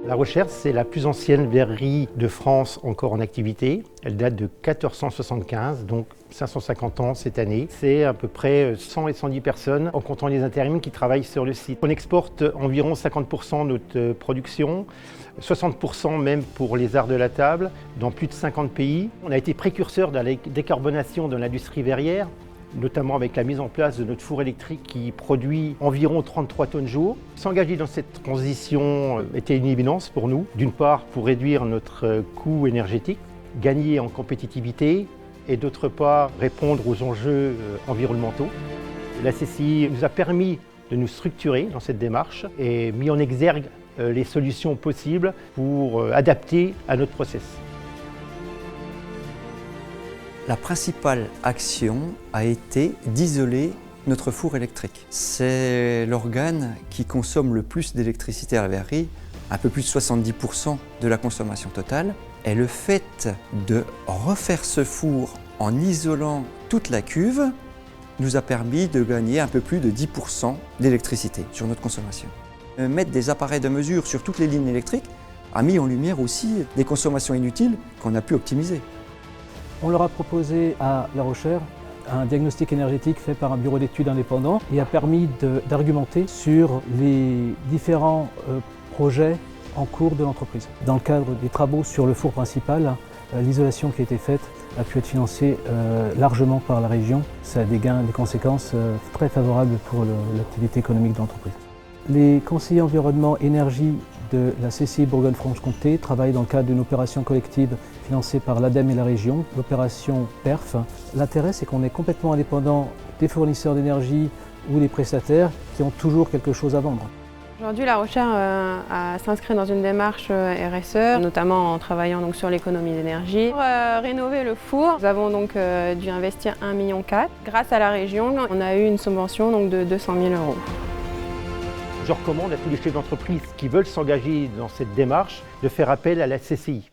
La Rochère, c'est la plus ancienne verrerie de France encore en activité. Elle date de 1475, donc 550 ans cette année. C'est à peu près 100 et 110 personnes, en comptant les intérims qui travaillent sur le site. On exporte environ 50% de notre production, 60% même pour les arts de la table, dans plus de 50 pays. On a été précurseur de la décarbonation de l'industrie verrière, notamment avec la mise en place de notre four électrique qui produit environ 33 tonnes jour. S'engager dans cette transition était une évidence pour nous, d'une part pour réduire notre coût énergétique, gagner en compétitivité et d'autre part répondre aux enjeux environnementaux. La CCI nous a permis de nous structurer dans cette démarche et mis en exergue les solutions possibles pour adapter à notre process. La principale action a été d'isoler notre four électrique. C'est l'organe qui consomme le plus d'électricité à la verrerie, un peu plus de 70% de la consommation totale. Et le fait de refaire ce four en isolant toute la cuve nous a permis de gagner un peu plus de 10% d'électricité sur notre consommation. Mettre des appareils de mesure sur toutes les lignes électriques a mis en lumière aussi des consommations inutiles qu'on a pu optimiser. On leur a proposé à La Rochère un diagnostic énergétique fait par un bureau d'études indépendant et a permis d'argumenter sur les différents projets en cours de l'entreprise. Dans le cadre des travaux sur le four principal, l'isolation qui a été faite a pu être financée largement par la région. Ça a des conséquences très favorables pour l'activité économique de l'entreprise. Les conseillers environnement énergie de la CCI Bourgogne-Franche-Comté travaillent dans le cadre d'une opération collective financée par l'ADEME et la région, l'opération PERF. L'intérêt, c'est qu'on est complètement indépendant des fournisseurs d'énergie ou des prestataires qui ont toujours quelque chose à vendre. Aujourd'hui, La Rochère s'inscrit dans une démarche RSE, notamment en travaillant donc, sur l'économie d'énergie. Pour rénover le four, nous avons donc dû investir 1,4 million. Grâce à la région, on a eu une subvention donc, de 200 000 €. Je recommande à tous les chefs d'entreprise qui veulent s'engager dans cette démarche de faire appel à la CCI.